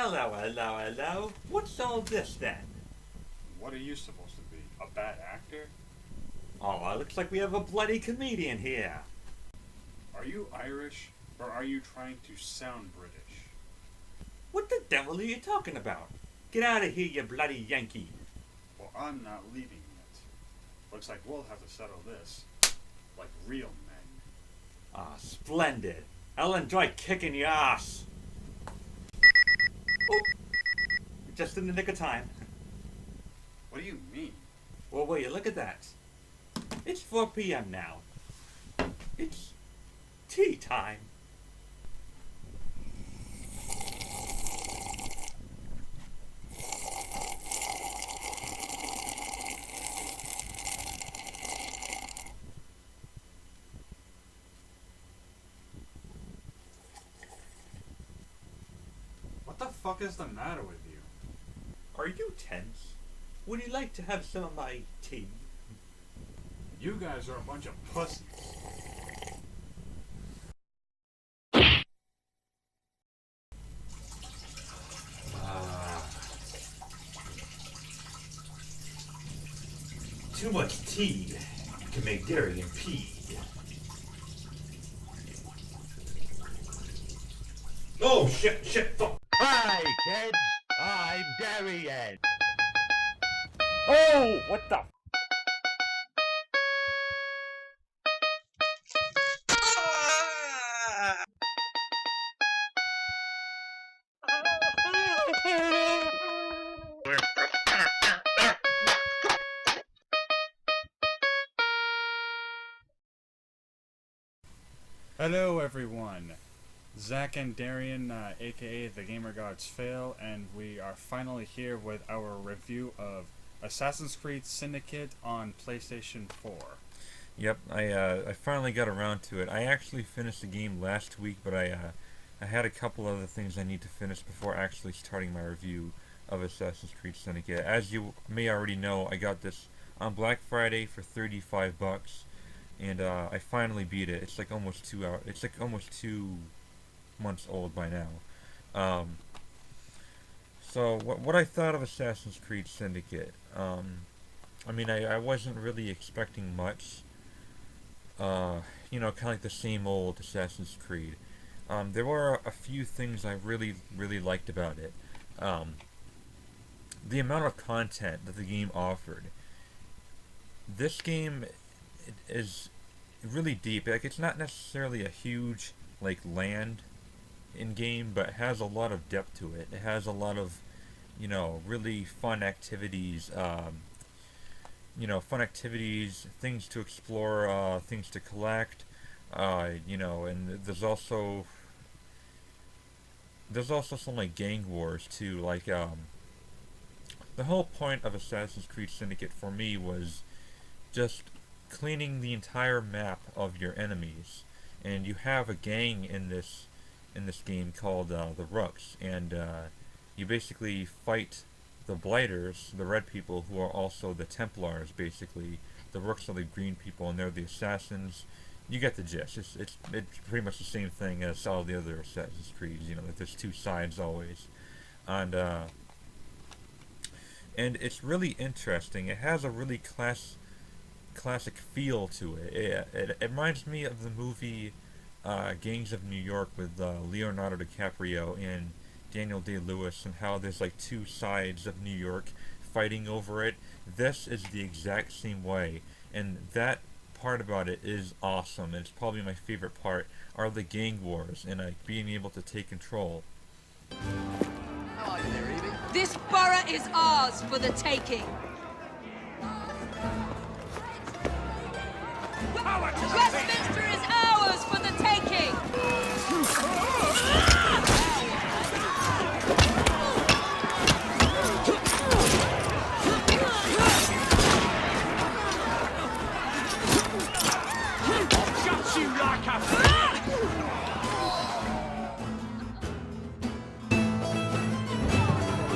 Hello, hello, hello. What's all this then? What are you supposed to be? A bad actor? Oh, it looks like we have a bloody comedian here. Are you Irish, or are you trying to sound British? What the devil are you talking about? Get out of here, you bloody Yankee. Well, I'm not leaving yet. Looks like we'll have to settle this like real men. Ah, splendid. I'll enjoy kicking your ass. Oh, just in the nick of time. What do you mean? Well, will you look at that? It's 4 p.m. now. It's tea time. What the fuck is the matter with you? Are you tense? Would you like to have some of my tea? You guys are a bunch of pussies. Too much tea can make dairy impede. Oh, shit, fuck. Hi, kids. I'm Darian. Oh, what the? Hello, everyone. Zack and Darian, aka the Gamer Gods Fail, and we are finally here with our review of Assassin's Creed Syndicate on PlayStation 4. Yep, I finally got around to it. I actually finished the game last week, but I had a couple other things I need to finish before actually starting my review of Assassin's Creed Syndicate. As you may already know, I got this on Black Friday for $35, and I finally beat it. It's like almost 2 hours. It's like almost 2 months old by now. So what I thought of Assassin's Creed Syndicate. I mean, I wasn't really expecting much. Kind of like the same old Assassin's Creed. There were a few things I really liked about it. The amount of content that the game offered. This game is really deep. Like, it's not necessarily a huge like land in game, but it has a lot of depth to it. It has a lot of, really fun activities. Things to explore, things to collect. And there's also some like gang wars too. Like the whole point of Assassin's Creed Syndicate for me was just cleaning the entire map of your enemies. And you have a gang in this game called the Rooks, and you basically fight the Blighters, the red people, who are also the Templars. Basically, the Rooks are the green people, and they're the assassins. You get the gist. It's pretty much the same thing as all the other Assassin's Creeds. That there's two sides always, and it's really interesting. It has a really classic feel to it. It reminds me of the movie Gangs of New York with Leonardo DiCaprio and Daniel Day-Lewis, and how there's like two sides of New York fighting over it. This is the exact same way, and that part about it is awesome. And it's probably my favorite part are the gang wars and being able to take control. This borough is ours for the taking. Westminster is ours for the taking.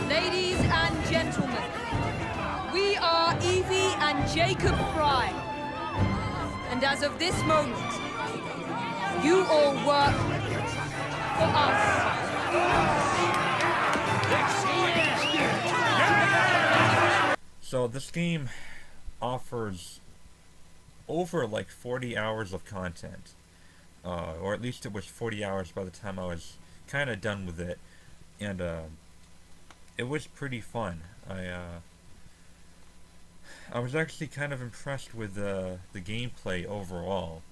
Ladies and gentlemen, we are Evie and Jacob Fry. And as of this moment, you all work for us. So this game offers over like 40 hours of content, or at least it was 40 hours by the time I was kind of done with it, and it was pretty fun. I was actually kind of impressed with the gameplay overall.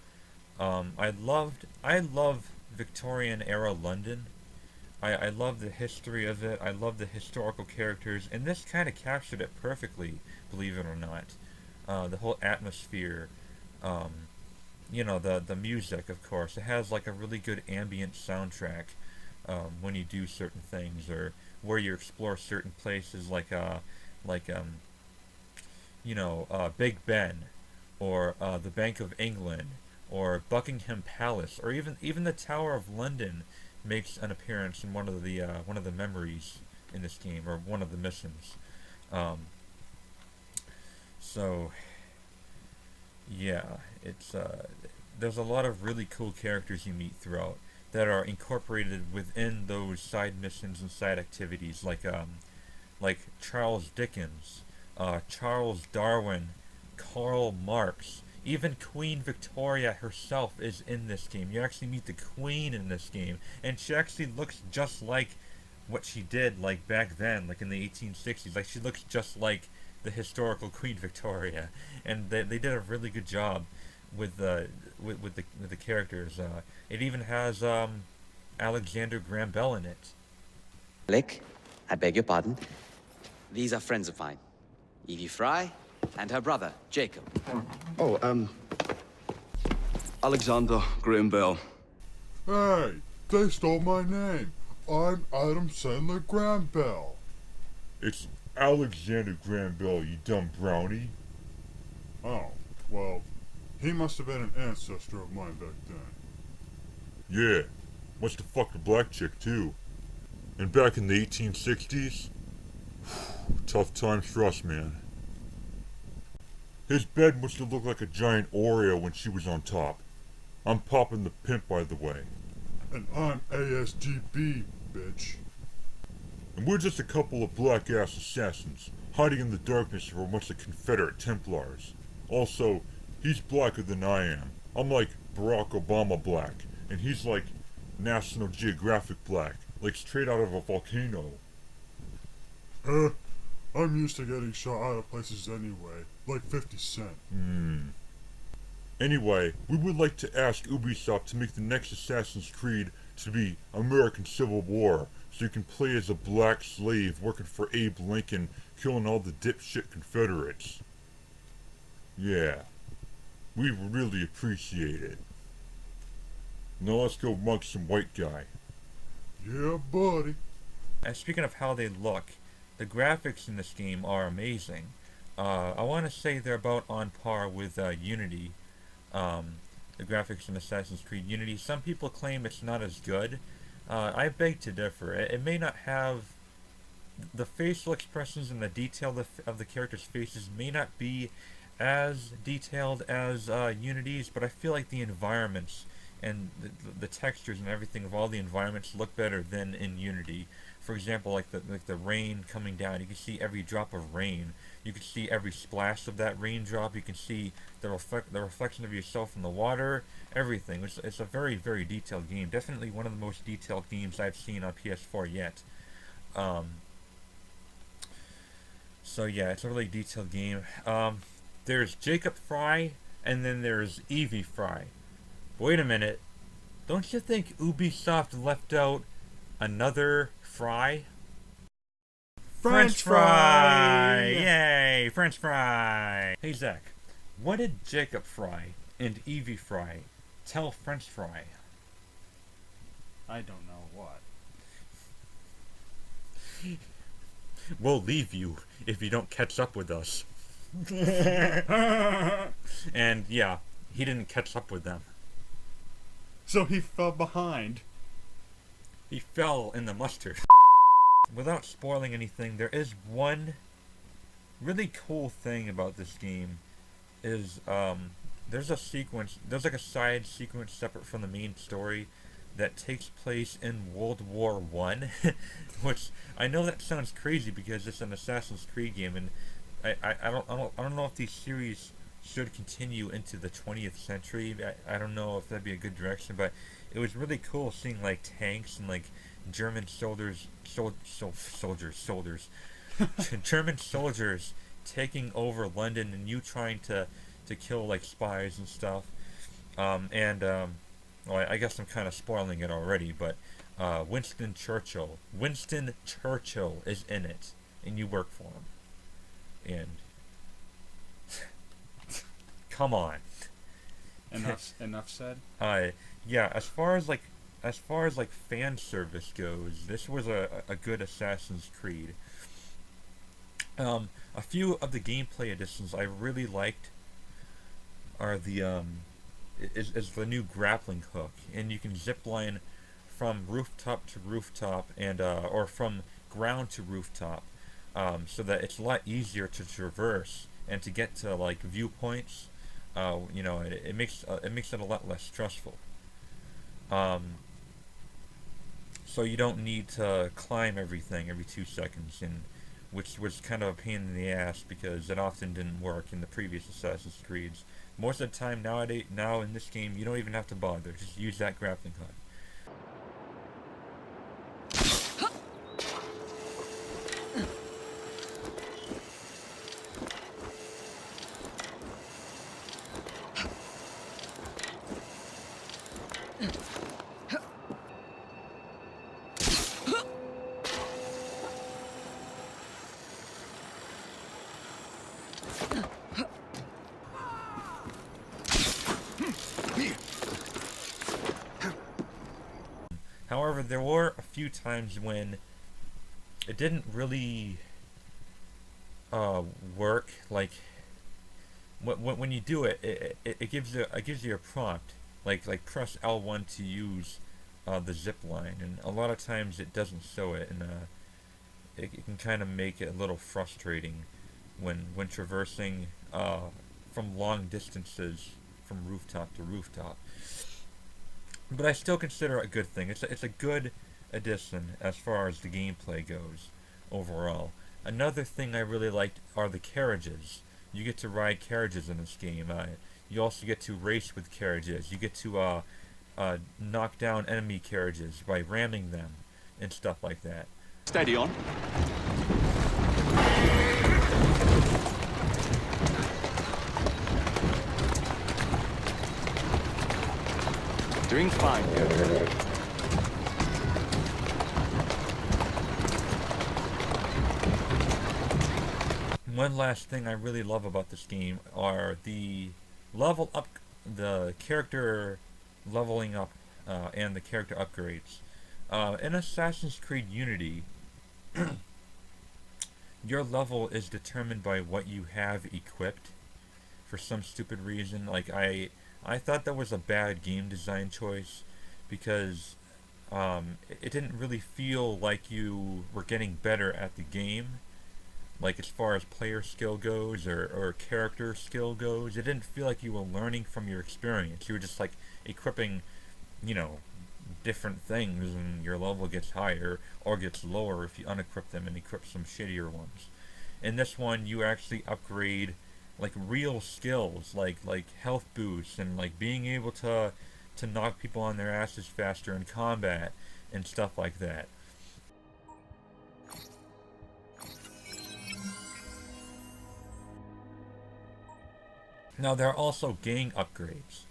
I love Victorian era London. I love the history of it. I love the historical characters, and this kind of captured it perfectly, believe it or not. The whole atmosphere, the music, of course. It has like a really good ambient soundtrack when you do certain things, or where you explore certain places, like Big Ben, or the Bank of England, or Buckingham Palace, or even the Tower of London makes an appearance in one of the memories in this game, or one of the missions. So yeah, it's there's a lot of really cool characters you meet throughout that are incorporated within those side missions and side activities, like Charles Dickens, Charles Darwin, Karl Marx, even Queen Victoria herself is in this game. You actually meet the Queen in this game, and she actually looks just like what she did like back then, like in the 1860s. Like, she looks just like the historical Queen Victoria, and they did a really good job with the characters. It even has Alexander Graham Bell in it. Lick, I beg your pardon. These are friends of mine. Evie Fry and her brother, Jacob. Oh, Alexander Graham Bell. Hey, they stole my name. I'm Adam Sandler Graham Bell. It's Alexander Graham Bell, you dumb brownie. Oh, well, he must have been an ancestor of mine back then. Yeah, must have fucked a black chick too. And back in the 1860s? Tough times for us, man. His bed must have looked like a giant Oreo when she was on top. I'm Poppin' the Pimp, by the way. And I'm ASGB, bitch. And we're just a couple of black-ass assassins, hiding in the darkness from a bunch of Confederate Templars. Also, he's blacker than I am. I'm like Barack Obama black, and he's like National Geographic black, like straight out of a volcano. I'm used to getting shot out of places anyway, like 50 Cent. Anyway, we would like to ask Ubisoft to make the next Assassin's Creed to be American Civil War, so you can play as a black slave working for Abe Lincoln, killing all the dipshit Confederates. Yeah, we really appreciate it. Now let's go mug some white guy. Yeah, buddy. And speaking of how they look, the graphics in this game are amazing. I want to say they're about on par with Unity. The graphics in Assassin's Creed Unity. Some people claim it's not as good. I beg to differ. It may not have the facial expressions and the detail of the characters' faces may not be as detailed as Unity's, but I feel like the environments and the textures and everything of all the environments look better than in Unity. For example, like the rain coming down, you can see every drop of rain. You can see every splash of that raindrop. You can see the reflection of yourself in the water. Everything. It's a very, very detailed game. Definitely one of the most detailed games I've seen on PS4 yet. So yeah, it's a really detailed game. There's Jacob Fry, and then there's Evie Fry. Wait a minute. Don't you think Ubisoft left out another Fry? French fry! Yay! French fry! Hey Zach, what did Jacob Fry and Evie Fry tell French Fry? I don't know what. We'll leave you if you don't catch up with us. And yeah, he didn't catch up with them. So he fell behind. He fell in the mustard. Without spoiling anything, there is one really cool thing about this game is there's like a side sequence separate from the main story that takes place in World War I, which I know that sounds crazy because it's an Assassin's Creed game, and I don't know if these series should continue into the 20th century. I don't know if that'd be a good direction, but it was really cool seeing like tanks and like German soldiers, German soldiers taking over London, and you trying to kill like spies and stuff. Well, I guess I'm kind of spoiling it already, but Winston Churchill is in it, and you work for him. And come on. Enough said. Yeah. As far as fan service goes, this was a good Assassin's Creed. A few of the gameplay additions I really liked are is the new grappling hook, and you can zip line from rooftop to rooftop, and or from ground to rooftop, so that it's a lot easier to traverse and to get to like viewpoints. It makes it a lot less stressful. So you don't need to climb everything every 2 seconds, and which was kind of a pain in the ass because it often didn't work in the previous Assassin's Creeds. Most of the time now in this game, you don't even have to bother. Just use that grappling hook. However, there were a few times when it didn't really work. Like when you do it, it gives you a prompt, like press L1 to use the zip line, and a lot of times it doesn't show it, and it can kind of make it a little frustrating when traversing from long distances from rooftop to rooftop. But I still consider it a good thing. It's a good addition as far as the gameplay goes overall. Another thing I really liked are the carriages. You get to ride carriages in this game. You also get to race with carriages. You get to knock down enemy carriages by ramming them and stuff like that. Steady on. Doing fine, good. One last thing I really love about this game are the character leveling up, and the character upgrades. In Assassin's Creed Unity, your level is determined by what you have equipped for some stupid reason. Like, I thought that was a bad game design choice because it didn't really feel like you were getting better at the game. Like, as far as player skill goes or character skill goes, it didn't feel like you were learning from your experience. You were just like equipping, different things, and your level gets higher or gets lower if you unequip them and equip some shittier ones. In this one, you actually upgrade like real skills, like health boosts and like being able to knock people on their asses faster in combat and stuff like that. Now there are also gang upgrades.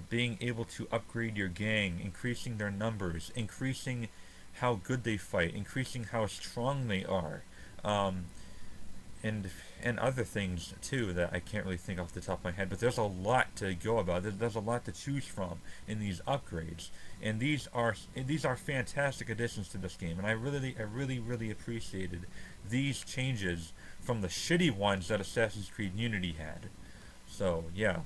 Being able to upgrade your gang, increasing their numbers, increasing how good they fight, increasing how strong they are, and other things too that I can't really think off the top of my head. But there's a lot to go about. There's a lot to choose from in these upgrades, and these are fantastic additions to this game. And I really appreciated these changes from the shitty ones that Assassin's Creed Unity had. So yeah.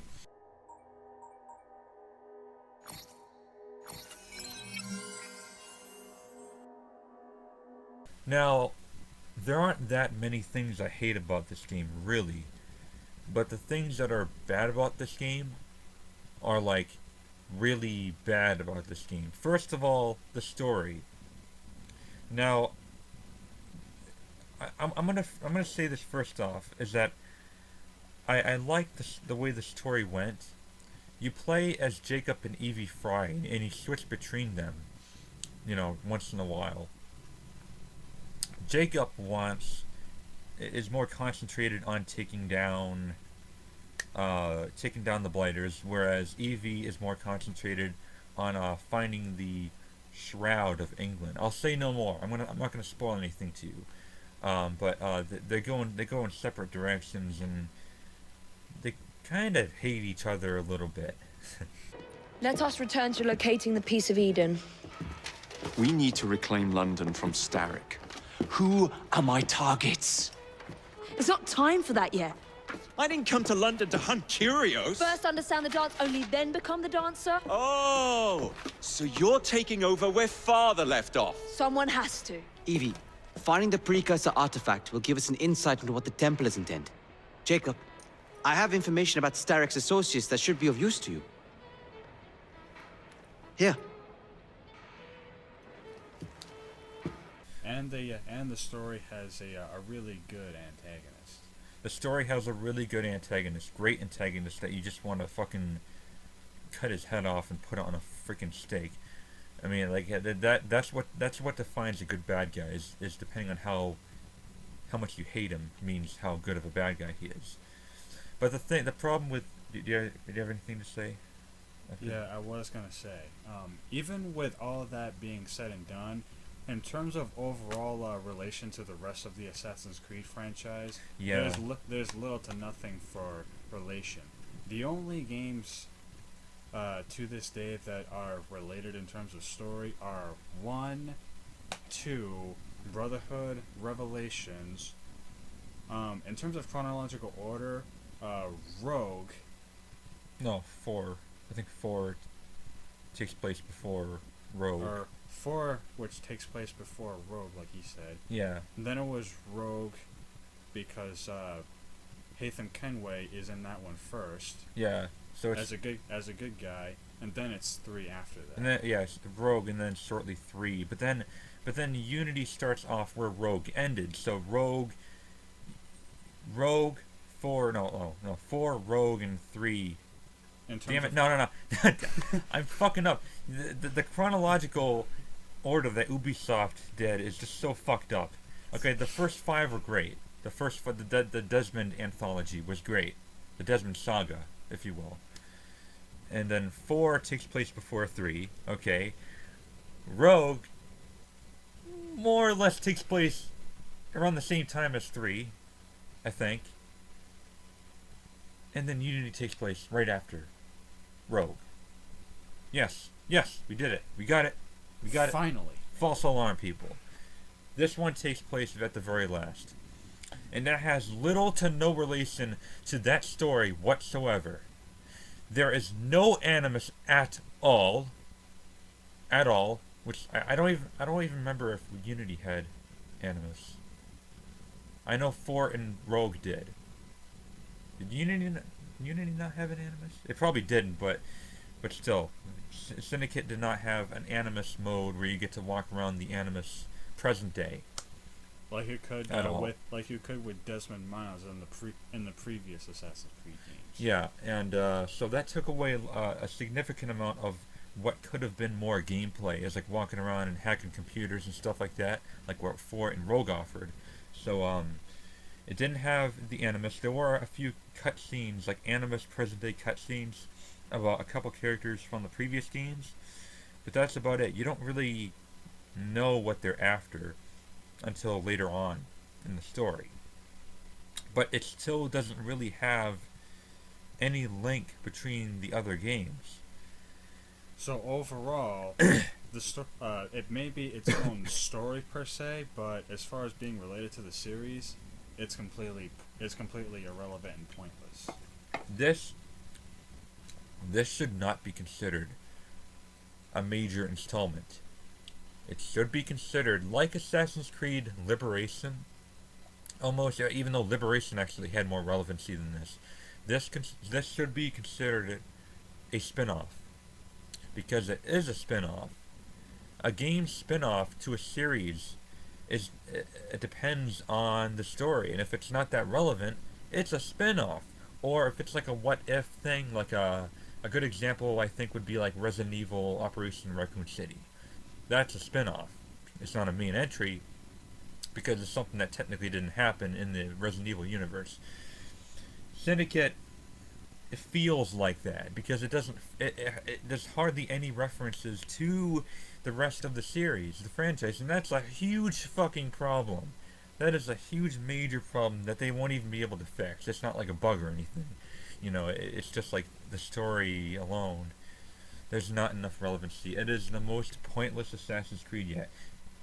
Now, there aren't that many things I hate about this game, really. But the things that are bad about this game are, like, really bad about this game. First of all, the story. Now, I'm gonna say this first off is that I like the way the story went. You play as Jacob and Evie Fry, and you switch between them, once in a while. Jacob is more concentrated on taking down the blighters, whereas Evie is more concentrated on finding the Shroud of England. I'll say no more. I'm not gonna spoil anything to you. But they go in separate directions, and they kind of hate each other a little bit. Let us return to locating the Piece of Eden. We need to reclaim London from Starrick. Who are my targets? It's not time for that yet. I didn't come to London to hunt curios. First understand the dance, only then become the dancer. Oh, so you're taking over where Father left off. Someone has to. Evie, finding the precursor artifact will give us an insight into what the Templars intend. Jacob, I have information about Starrick's associates that should be of use to you. Here. And the story has a really good antagonist. The story has a really good antagonist, great antagonist that you just want to fucking cut his head off and put it on a freaking stake. I mean, like that's what defines a good bad guy is depending on how much you hate him means how good of a bad guy he is. But the problem with do you have anything to say? Yeah, I was gonna say, even with all of that being said and done, in terms of overall relation to the rest of the Assassin's Creed franchise, yeah, there's little to nothing for relation. The only games to this day that are related in terms of story are 1, 2, Brotherhood, Revelations. In terms of chronological order, Rogue. No, 4. I think 4 takes place before Rogue. Or 4, which takes place before Rogue, like he said. Yeah. And then it was Rogue, because Haytham Kenway is in that one first. Yeah. So it's as a good guy, and then it's 3 after that. And then it's Rogue, and then shortly 3. But then Unity starts off where Rogue ended. So Rogue 4, 4 Rogue and 3. Damn it! No. I'm fucking up. The chronological order that Ubisoft did is just so fucked up. Okay, the first 5 were great. The Desmond anthology was great. The Desmond saga, if you will. And then 4 takes place before 3. Okay. Rogue more or less takes place around the same time as 3, I think. And then Unity takes place right after Rogue. Yes, we did it. We got it. Finally. False alarm, people. This one takes place at the very last. And that has little to no relation to that story whatsoever. There is no animus at all. Which I don't even remember if Unity had animus. I know 4 and Rogue did. Did Unity not have an animus? It probably didn't, but still, Syndicate did not have an animus mode where you get to walk around the animus present day. Like you could with Desmond Miles in the previous Assassin's Creed games. Yeah, and so that took away a significant amount of what could have been more gameplay, as like walking around and hacking computers and stuff like that, like what 4 and Rogue offered. So it didn't have the animus. There were a few cutscenes, like animus present day cutscenes, about a couple characters from the previous games, but that's about it. You don't really know what they're after until later on in the story. But it still doesn't really have any link between the other games. So overall, it may be its own story per se, but as far as being related to the series, it's completely irrelevant and pointless. This should not be considered a major installment. It should be considered like Assassin's Creed Liberation, almost, even though Liberation actually had more relevancy than this. This should be considered a spin-off, because it is a spin-off. A game spin-off to a series it depends on the story, and if it's not that relevant, it's a spin-off. Or if it's like a what-if thing, like a good example I think would be like Resident Evil Operation Raccoon City. That's a spin-off. It's not a main entry because it's something that technically didn't happen in the Resident Evil universe. Syndicate, it feels like that because it doesn't. There's hardly any references to the rest of the series, the franchise, and that's a huge fucking problem. That is a huge major problem that they won't even be able to fix. It's not like a bug or anything. You know, it's just like the story alone. There's not enough relevancy. It is the most pointless Assassin's Creed yet.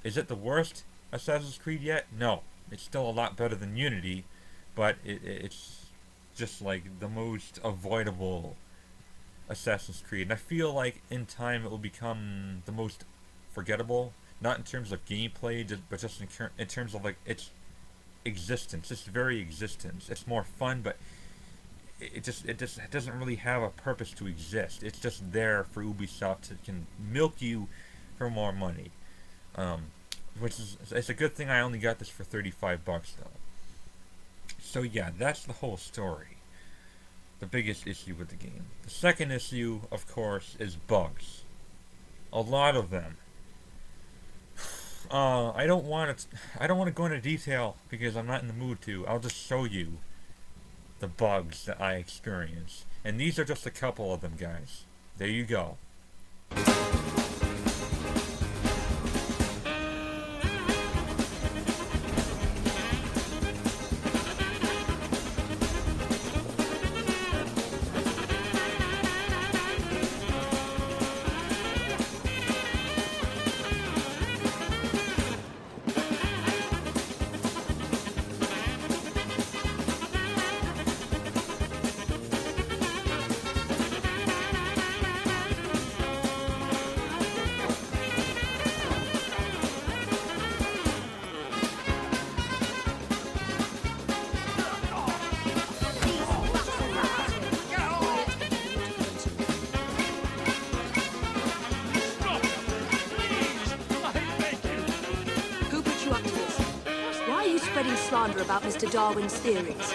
Is it the worst Assassin's Creed yet? No. It's still a lot better than Unity, but it's just like the most avoidable Assassin's Creed. And I feel like in time it will become the most forgettable. Not in terms of gameplay, but just in terms of like its existence. Its very existence. It's more fun, but it doesn't really have a purpose to exist. It's just there for Ubisoft to can milk you for more money. Which is, it's a good thing I only got this for $35 though. So yeah, that's the whole story. The biggest issue with the game. The second issue, of course, is bugs. A lot of them. I don't want to go into detail because I'm not in the mood to. I'll just show you the bugs that I experience. And these are just a couple of them, guys. There you go. Spreading slander about Mr. Darwin's theories.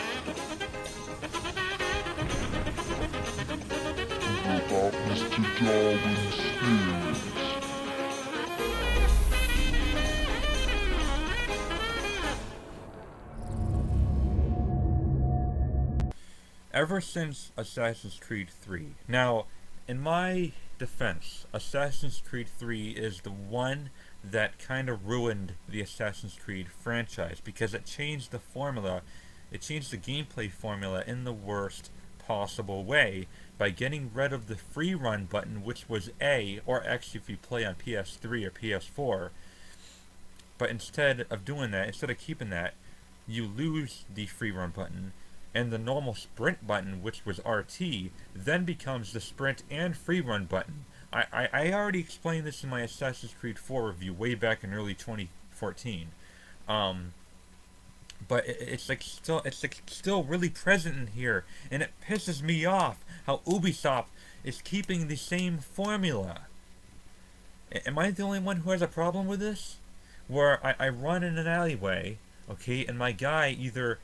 About Mr. Darwin's theories. Ever since Assassin's Creed 3. Now, in my defense, Assassin's Creed 3 is the one that kind of ruined the Assassin's Creed franchise because it changed the formula, it changed the gameplay formula in the worst possible way by getting rid of the free run button, which was A, or X if you play on PS3 or PS4. But instead of doing that, instead of keeping that, you lose the free run button, and the normal sprint button, which was RT, then becomes the sprint and free run button. I already explained this in my Assassin's Creed 4 review way back in early 2014. But it's still really present in here, and it pisses me off how Ubisoft is keeping the same formula. Am I the only one who has a problem with this? Where I run in an alleyway, okay, and my guy either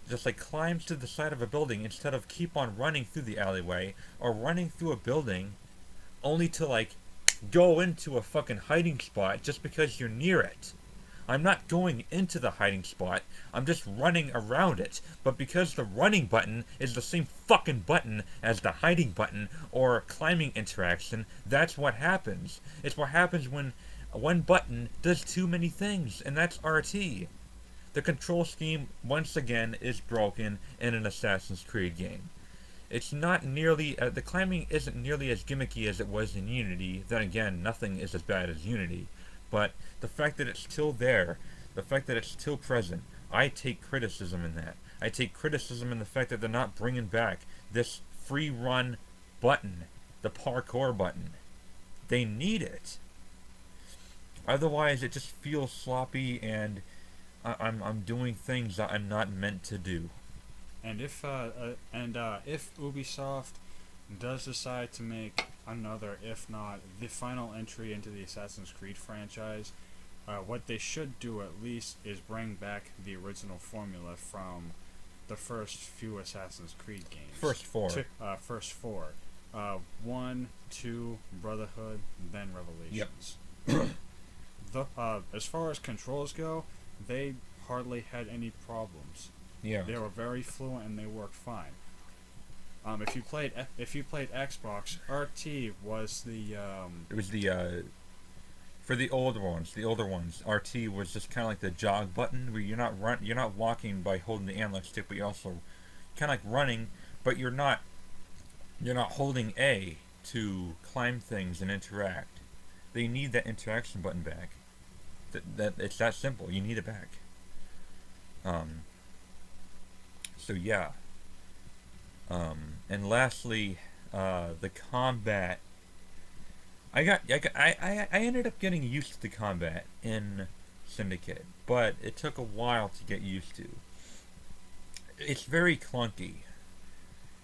just like climbs to the side of a building instead of keep on running through the alleyway, or running through a building only to like go into a fucking hiding spot just because you're near it. I'm not going into the hiding spot, I'm just running around it. But because the running button is the same fucking button as the hiding button or climbing interaction, that's what happens. It's what happens when one button does too many things, and that's RT. The control scheme, once again, is broken in an Assassin's Creed game. It's not nearly, the climbing isn't nearly as gimmicky as it was in Unity. Then again, nothing is as bad as Unity. But the fact that it's still there, the fact that it's still present, I take criticism in that. I take criticism in the fact that they're not bringing back this free run button, the parkour button. They need it. Otherwise, it just feels sloppy, and I'm doing things that I'm not meant to do. And if Ubisoft does decide to make another, if not the final entry into the Assassin's Creed franchise, what they should do at least is bring back the original formula from the first few Assassin's Creed games. First four. First four. 1, 2, Brotherhood, then Revelations. As far as controls go, they hardly had any problems. Yeah. They were very fluent and they worked fine. If you played Xbox, RT was the It was the for the older ones. RT was just kind of like the jog button, where you're not walking by holding the analog stick, but you're also kind of like running, but you're not holding A to climb things and interact. They need that interaction button back. That it's that simple. You need it back. So yeah. And lastly, the combat. I ended up getting used to the combat in Syndicate, but it took a while to get used to. It's very clunky.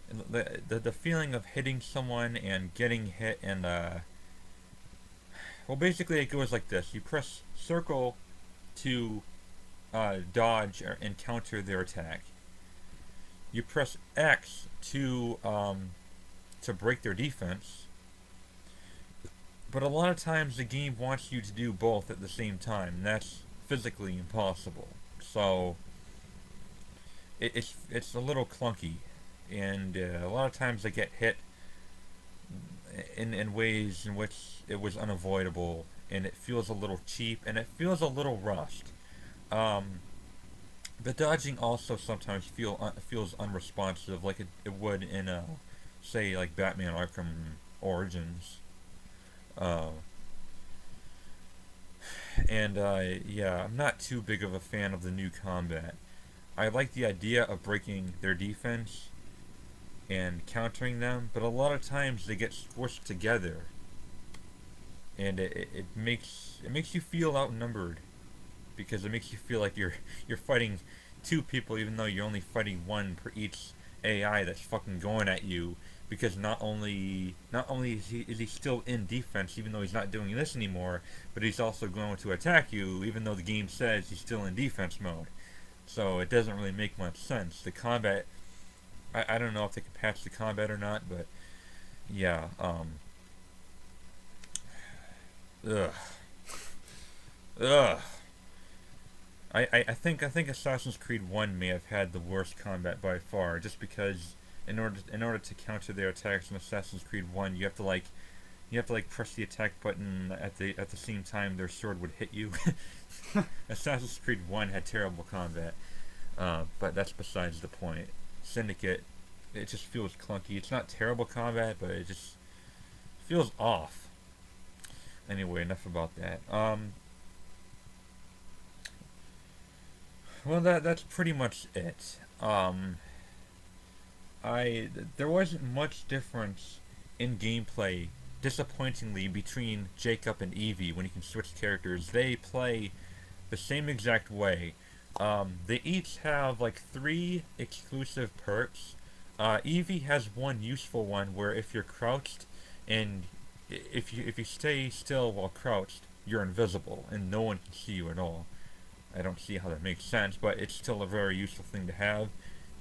The feeling of hitting someone and getting hit and well, basically it goes like this. You press circle to dodge and counter their attack. You press X to break their defense. But a lot of times the game wants you to do both at the same time, and that's physically impossible. So it's a little clunky, and a lot of times they get hit in ways in which it was unavoidable, and it feels a little cheap, and it feels a little rushed. The dodging also sometimes feels unresponsive, like it would in say like Batman Arkham Origins. Yeah, I'm not too big of a fan of the new combat. I like the idea of breaking their defense and countering them, but a lot of times they get squished together, and it makes you feel outnumbered, because it makes you feel like you're fighting two people, even though you're only fighting one per each AI that's fucking going at you. Because not only is he still in defense, even though he's not doing this anymore, but he's also going to attack you, even though the game says he's still in defense mode. So it doesn't really make much sense. The combat, I don't know if they can patch the combat or not, but yeah, I think Assassin's Creed 1 may have had the worst combat by far, just because in order to counter their attacks in Assassin's Creed 1, you have to press the attack button at the same time their sword would hit you. Assassin's Creed 1 had terrible combat, but that's besides the point. Syndicate, it just feels clunky. It's not terrible combat, but it just feels off. Anyway, enough about that. Well, that's pretty much it. There wasn't much difference in gameplay, disappointingly, between Jacob and Evie when you can switch characters. They play the same exact way. They each have like 3 exclusive perks. Evie has one useful one where if you're crouched and if you stay still while crouched, you're invisible and no one can see you at all. I don't see how that makes sense, but it's still a very useful thing to have.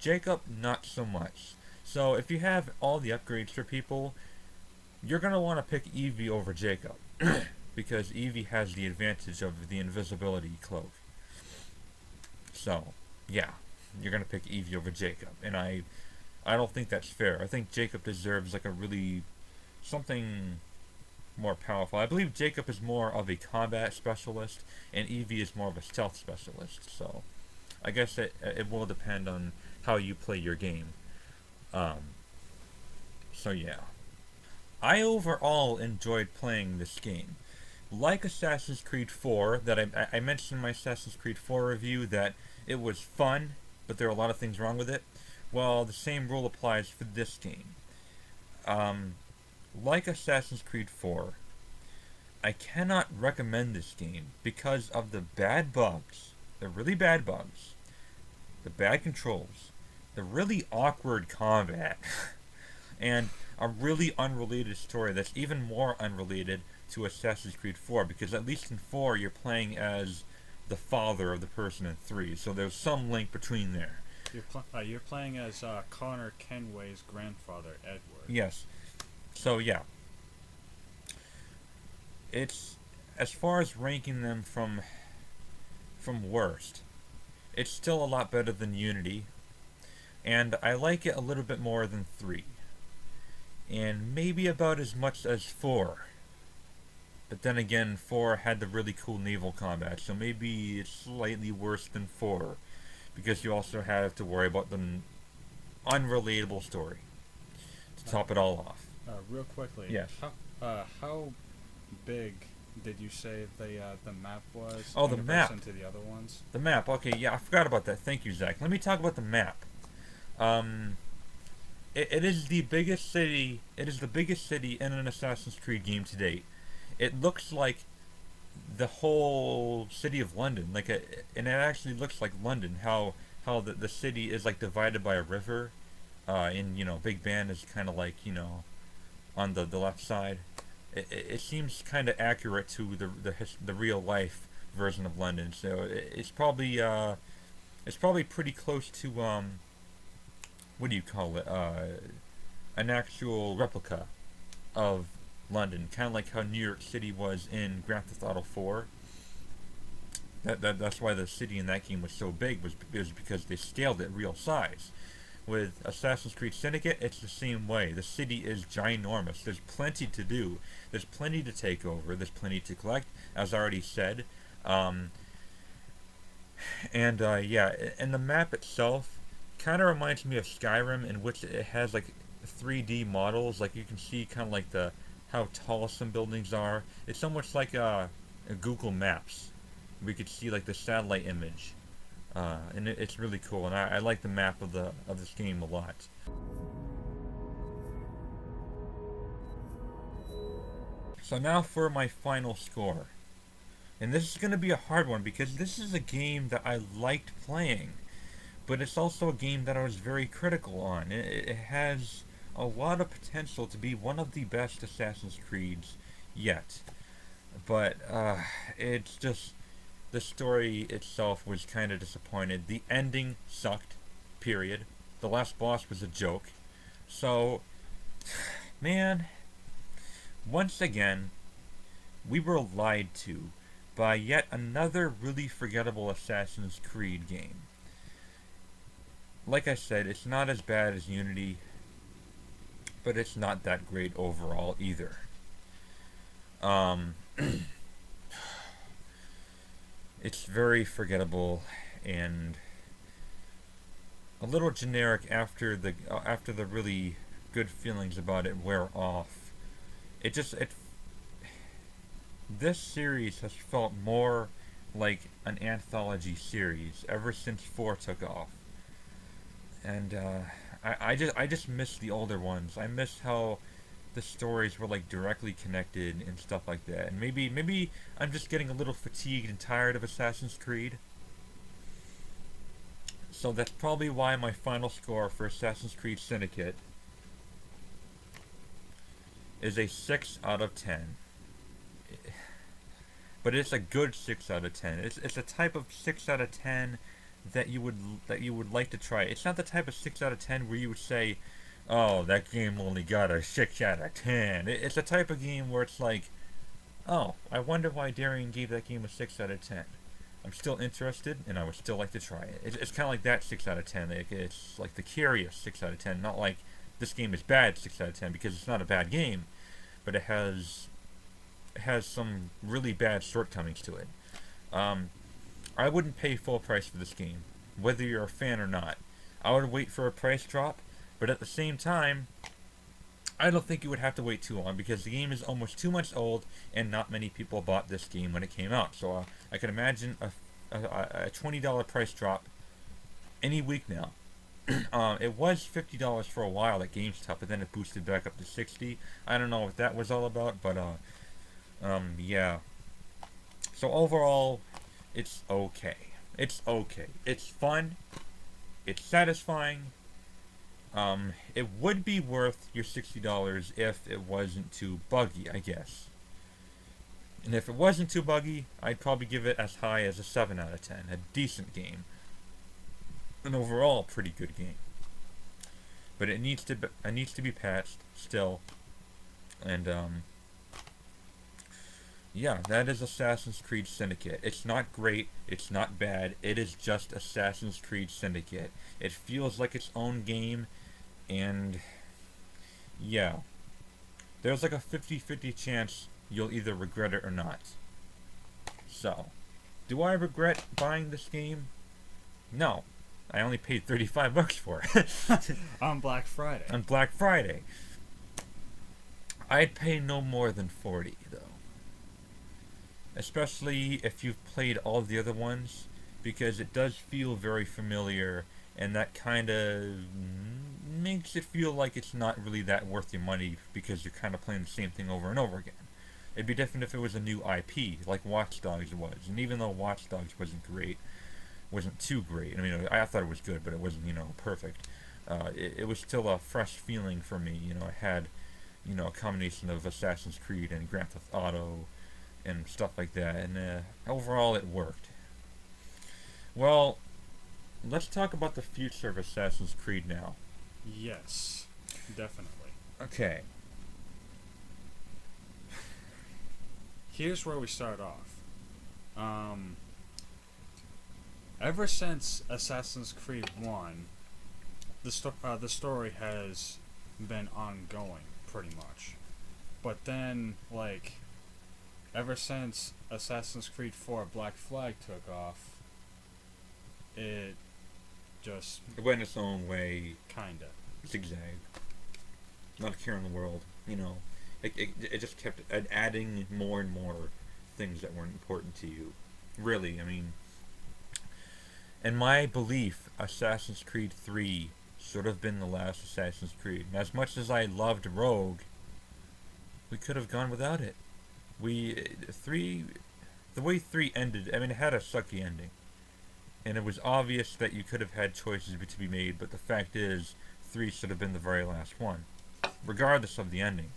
Jacob, not so much. So if you have all the upgrades for people, you're going to want to pick Evie over Jacob, because Evie has the advantage of the invisibility cloak. So, yeah, you're going to pick Evie over Jacob, and I don't think that's fair. I think Jacob deserves like something more powerful. I believe Jacob is more of a combat specialist, and Evie is more of a stealth specialist, so I guess it will depend on how you play your game. So yeah. I overall enjoyed playing this game. Like Assassin's Creed 4, that I mentioned in my Assassin's Creed 4 review that it was fun, but there are a lot of things wrong with it. Well, the same rule applies for this game. Like Assassin's Creed 4, I cannot recommend this game because of the bad bugs, the really bad bugs, the bad controls, the really awkward combat, and a really unrelated story that's even more unrelated to Assassin's Creed 4, because at least in 4 you're playing as the father of the person in 3, so there's some link between there. You're playing as Connor Kenway's grandfather, Edward. Yes. So yeah. It's, as far as ranking them from worst, it's still a lot better than Unity, and I like it a little bit more than 3, and maybe about as much as 4. But then again, 4 had the really cool naval combat, so maybe it's slightly worse than 4, because you also have to worry about the unrelatable story to top it all off. Real quickly, yes. How big did you say the map was? Oh, the map. To the other ones. The map. Okay, yeah, I forgot about that. Thank you, Zach. Let me talk about the map. It is the biggest city. It is the biggest city in an Assassin's Creed game to date. It looks like the whole city of London, and it actually looks like London. How the city is like divided by a river, and Big Ben is kind of like on the left side. It seems kind of accurate to the real life version of London. So it's probably pretty close to what do you call it? An actual replica of London, kind of like how New York City was in Grand Theft Auto 4. That's why the city in that game was so big, was because they scaled it real size. With Assassin's Creed Syndicate, it's the same way. The city is ginormous. There's plenty to do. There's plenty to take over. There's plenty to collect, as I already said. Yeah, and the map itself kind of reminds me of Skyrim, in which it has like 3D models. Like you can see kind of like how tall some buildings are. It's almost like a Google Maps. We could see like the satellite image, and it's really cool. And I like the map of this game a lot. So now for my final score, and this is going to be a hard one because this is a game that I liked playing, but it's also a game that I was very critical on. It has a lot of potential to be one of the best Assassin's Creeds yet, but it's just, the story itself was kind of disappointed. The ending sucked, period. The last boss was a joke. So, man, once again, we were lied to by yet another really forgettable Assassin's Creed game. Like I said, it's not as bad as Unity, but it's not that great overall either. It's very forgettable and a little generic after the really good feelings about it wear off. This series has felt more like an anthology series ever since 4 took off. And I just miss the older ones. I miss how the stories were like directly connected and stuff like that. And maybe I'm just getting a little fatigued and tired of Assassin's Creed. So that's probably why my final score for Assassin's Creed Syndicate is a 6 out of 10. But it's a good 6 out of 10. It's a type of 6 out of 10 that you would like to try. It's not the type of 6 out of 10 where you would say, oh, that game only got a 6 out of 10. It's a type of game where it's like, oh, I wonder why Darian gave that game a 6 out of 10. I'm still interested, and I would still like to try it. It's kind of like that 6 out of 10. It's like the curious 6 out of 10, not like this game is bad 6 out of 10, because it's not a bad game, but it has some really bad shortcomings to it. I wouldn't pay full price for this game, whether you're a fan or not. I would wait for a price drop, but at the same time, I don't think you would have to wait too long, because the game is almost 2 months old, and not many people bought this game when it came out. So I can imagine a $20 price drop any week now. It was $50 for a while at GameStop, but then it boosted back up to $60. I don't know what that was all about, but yeah. So overall, it's okay. It's okay. It's fun. It's satisfying. It would be worth your $60 if it wasn't too buggy, I guess. And if it wasn't too buggy, I'd probably give it as high as a 7 out of 10. A decent game. An overall pretty good game. But it needs to be patched still. And yeah, that is Assassin's Creed Syndicate. It's not great, it's not bad, it is just Assassin's Creed Syndicate. It feels like its own game, and yeah. There's like a 50-50 chance you'll either regret it or not. So, do I regret buying this game? No. I only paid $35 for it. On Black Friday. On Black Friday. I'd pay no more than 40 though. Especially if you've played all the other ones, because it does feel very familiar, and that kind of makes it feel like it's not really that worth your money, because you're kind of playing the same thing over and over again. It'd be different if it was a new IP, like Watch Dogs was, and even though Watch Dogs wasn't too great, I mean, I thought it was good, but it wasn't, perfect. It was still a fresh feeling for me, it had, a combination of Assassin's Creed and Grand Theft Auto, and stuff like that, and overall it worked. Well, let's talk about the future of Assassin's Creed now. Yes, definitely. Okay. Here's where we start off. Ever since Assassin's Creed 1, the story has been ongoing, pretty much. But then, ever since Assassin's Creed 4 Black Flag took off, it went its own way. Kinda. Zigzag. Not a care in the world, It just kept adding more and more things that weren't important to you. Really, in my belief, Assassin's Creed 3 should have been the last Assassin's Creed. And as much as I loved Rogue, we could have gone without it. The way 3 ended, it had a sucky ending. And it was obvious that you could have had choices to be made, but the fact is, 3 should have been the very last one. Regardless of the ending.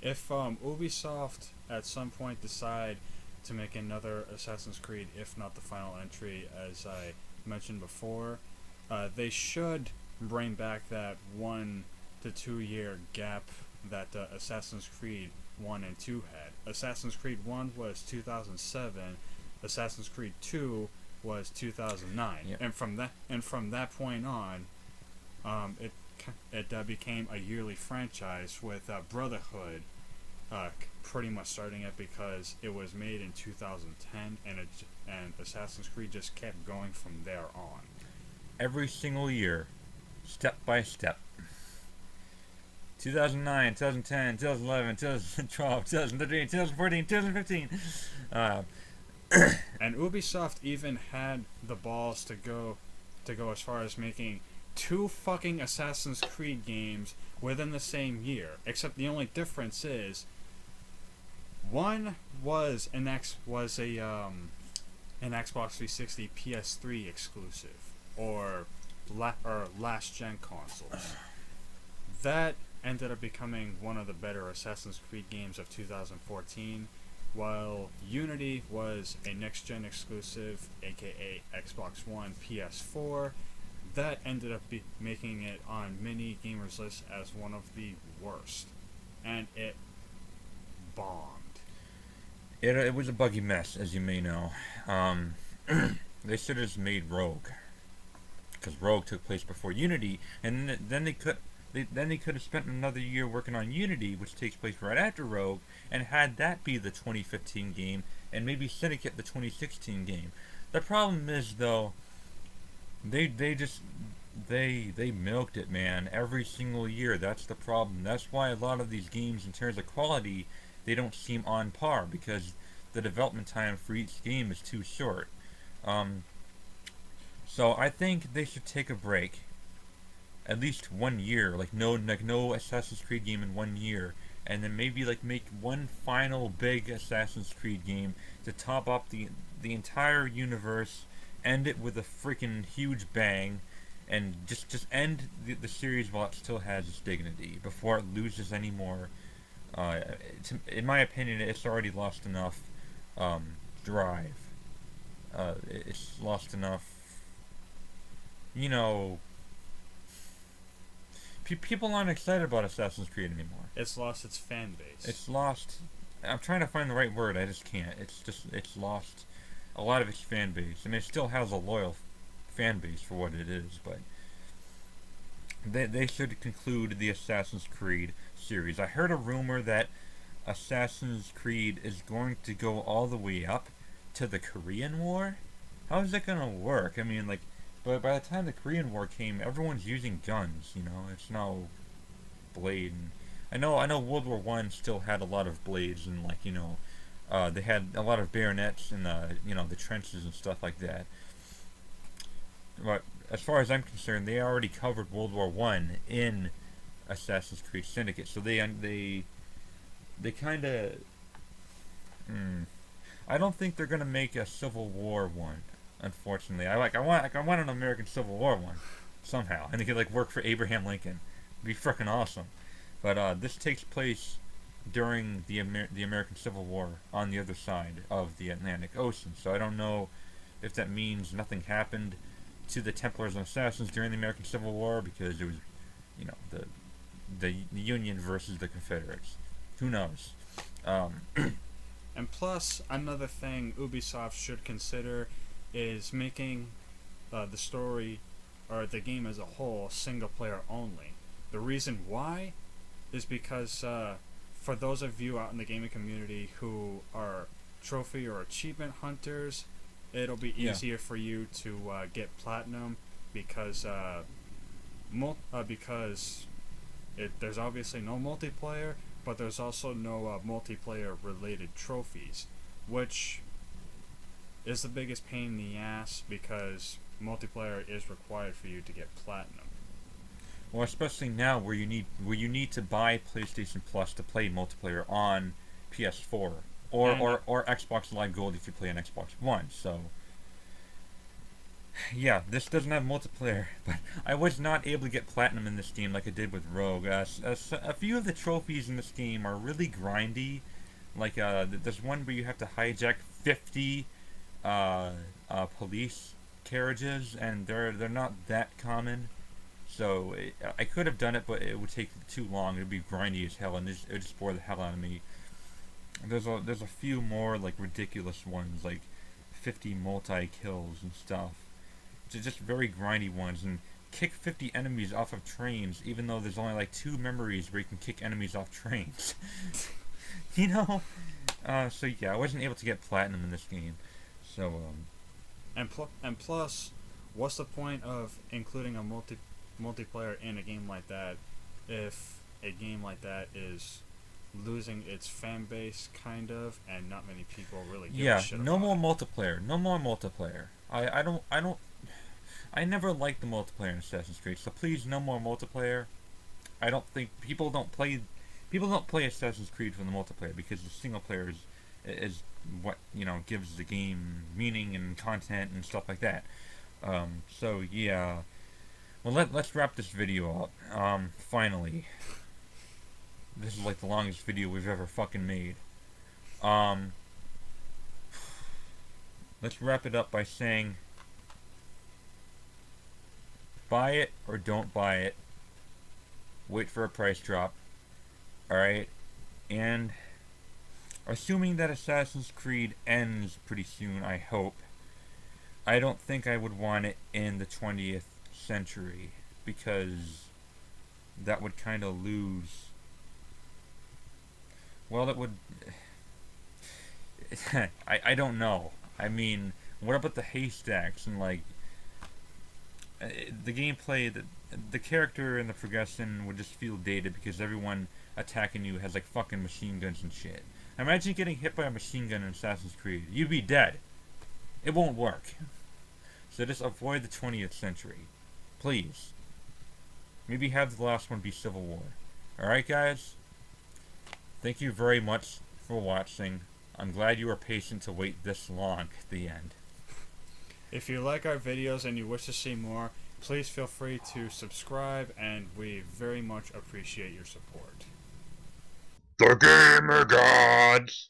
If Ubisoft at some point decide to make another Assassin's Creed, if not the final entry, as I mentioned before, they should bring back that 1 to 2 year gap that Assassin's Creed 1 and 2 had. Assassin's Creed 1 was 2007, Assassin's Creed 2 was 2009, yep. and from that point on, it became a yearly franchise with Brotherhood pretty much starting it because it was made in 2010, and Assassin's Creed just kept going from there on. Every single year, step by step. 2009, 2010, 2011, 2012, 2013, 2014, 2015. And Ubisoft even had the balls to go as far as making 2 fucking Assassin's Creed games within the same year. Except the only difference is, one was an Xbox 360 PS3 exclusive, or last gen consoles. That ended up becoming one of the better Assassin's Creed games of 2014, while Unity was a next-gen exclusive, aka Xbox One, PS4, that ended up making it on many gamers' lists as one of the worst. And it bombed. It was a buggy mess, as you may know. They should have just made Rogue. Because Rogue took place before Unity, and then they could have spent another year working on Unity, which takes place right after Rogue, and had that be the 2015 game, and maybe Syndicate the 2016 game. The problem is, though, they milked it, man, every single year. That's the problem. That's why a lot of these games, in terms of quality, they don't seem on par, because the development time for each game is too short. So I think they should take a break. At least 1 year, no Assassin's Creed game in 1 year, and then maybe make one final big Assassin's Creed game to top up the entire universe, end it with a freaking huge bang, and just end the series while it still has its dignity before it loses any more In my opinion, it's already lost enough drive. It's lost enough, you know. People aren't excited about Assassin's Creed anymore. It's lost its fan base. It's lost. I'm trying to find the right word. I just can't. It's lost a lot of its fan base. I mean, it still has a loyal fan base for what it is, but they should conclude the Assassin's Creed series. I heard a rumor that Assassin's Creed is going to go all the way up to the Korean War. How is that gonna work? I mean, like, but by the time the Korean War came, everyone's using guns. You know, it's no blade. And I know World War I still had a lot of blades and, like, you know, they had a lot of bayonets in the, you know, the trenches and stuff like that. But as far as I'm concerned, they already covered World War I in Assassin's Creed Syndicate, so they kind of. I don't think they're gonna make a Civil War one. Unfortunately, I want an American Civil War one somehow, and it could, like, work for Abraham Lincoln. It'd be freaking awesome. But this takes place during the American Civil War on the other side of the Atlantic Ocean. So I don't know if that means nothing happened to the Templars and Assassins during the American Civil War, because it was, you know, the Union versus the Confederates. Who knows? And plus, another thing Ubisoft should consider is making the story, or the game as a whole, single player only. The reason why is because for those of you out in the gaming community who are trophy or achievement hunters, it'll be easier for you to get platinum because there's obviously no multiplayer, but there's also no multiplayer related trophies, which is the biggest pain in the ass because multiplayer is required for you to get platinum. Well, especially now where you need to buy PlayStation Plus to play multiplayer on PS4 or Xbox Live Gold if you play on Xbox One. So yeah, this doesn't have multiplayer, but I was not able to get platinum in this game like I did with Rogue. A few of the trophies in this game are really grindy. Like there's one where you have to hijack 50 police carriages, and they're not that common. So I could have done it, but it would take too long. It would be grindy as hell, and it would just bore the hell out of me. There's a few more, like, ridiculous ones, like 50 multi-kills and stuff. Just very grindy ones, and kick 50 enemies off of trains, even though there's only like 2 memories where you can kick enemies off trains. You know? So yeah, I wasn't able to get platinum in this game. So And plus, what's the point of including a multiplayer in a game like that if a game like that is losing its fan base, kind of, and not many people really give a shit about no more multiplayer. No more multiplayer. I never liked the multiplayer in Assassin's Creed, so please, no more multiplayer. I don't think people don't play Assassin's Creed for the multiplayer, because the single player is what, you know, gives the game meaning and content and stuff like that. So yeah. Well, let's wrap this video up. Finally. This is like the longest video we've ever fucking made. Let's wrap it up by saying, buy it or don't buy it. Wait for a price drop. Alright? And assuming that Assassin's Creed ends pretty soon, I hope, I don't think I would want it in the 20th century, because that would kind of lose. Well, it would. I don't know. I mean, what about the haystacks and, like, the gameplay? The character and the progression would just feel dated because everyone attacking you has, like, fucking machine guns and shit. Imagine getting hit by a machine gun in Assassin's Creed. You'd be dead. It won't work. So just avoid the 20th century. Please. Maybe have the last one be Civil War. Alright, guys? Thank you very much for watching. I'm glad you were patient to wait this long at the end. If you like our videos and you wish to see more, please feel free to subscribe, and we very much appreciate your support. The Gamer Gods!